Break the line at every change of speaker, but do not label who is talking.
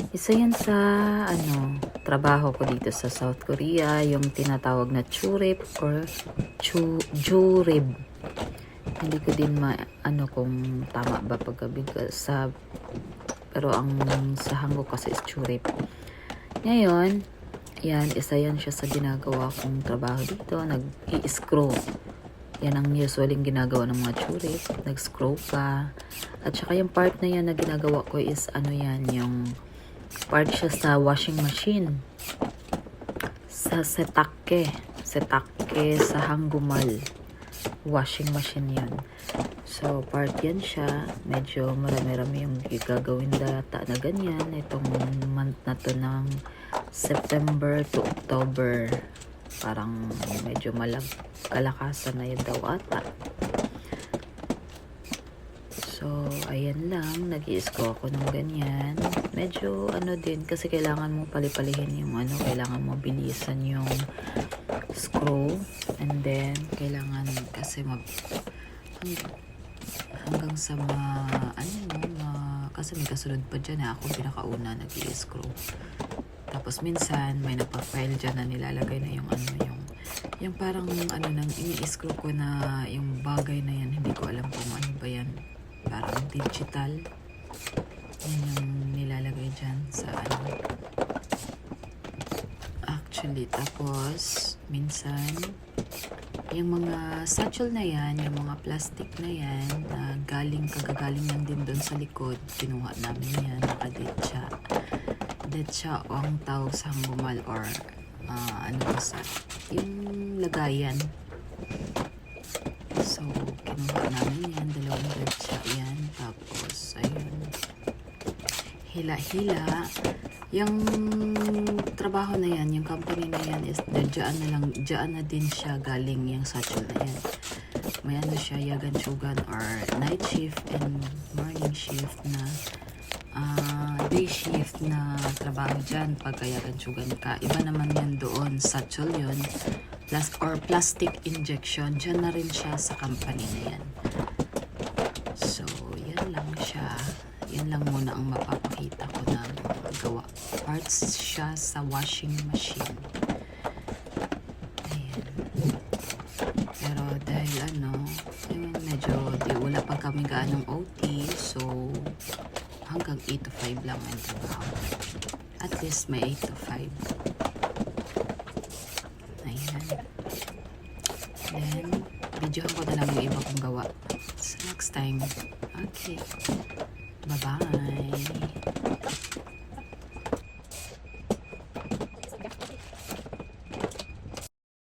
Isa yan sa trabaho ko dito sa South Korea, yung tinatawag na churip or jurib. Hindi ko din kung tama ba pagkabig sa, pero ang sa Hanggo kasi is churip. Ngayon, isa yan siya sa ginagawa kong trabaho dito. Nag-i-screw. Yan ang usually ginagawa ng mga churip. Nag-screw ka. At saka yung part na yan na ginagawa ko is yung part siya sa washing machine. Sa setake sa Hanggumal. Washing machine yan. So, part yan siya. Medyo marami-rami yung gagawin data na ganyan. Itong month na to ng September to October. Parang medyo kalakasan na yun daw ata. So, ayan lang. Nag-i-screw ako ng ganyan. Medyo din kasi kailangan mo palipalihin yung kailangan mo bilisan yung screw. And then, kailangan kasi hanggang sa kasi may kasunod pa dyan ako pinakauna nag-i-screw. Tapos minsan may nagpa-file dyan na nilalagay na yung parang nang ini-screw ko na yung bagay na yan, hindi ko alam kung ano ba yan, parang digital yan yung nilalagay dyan sa actually. Tapos minsan yung mga satchel na yan, yung mga plastic na yan na kagagaling yan din doon sa likod, kinuha namin yan, detsa o ang tawag sa Hanggumal or yung lagayan. So, kinuha namin yan, 2 detsa yan. Tapos, ayun, hila-hila. Yung trabaho na yan, yung company na yan is dyan na din siya galing yung satchel na yan. May siya, yagan, sugan or night shift and morning shift na day shift na trabaho dyan pagkayagan sugan ka. Iba naman yan doon, satchel yun or plastic injection, dyan na rin siya sa company na yan. So yan lang siya, yan lang muna ang mapapakita ko na gawa. Parts siya sa washing machine. Ayan. Pero dahil medyo wala pa kami gaanong OT, so hanggang 8 to 5 lang ang trabaho. At least may 8 to 5. Ayan. Then, videohan ko na lang yung iba kong gawa. So, next time. Okay. Bye-bye.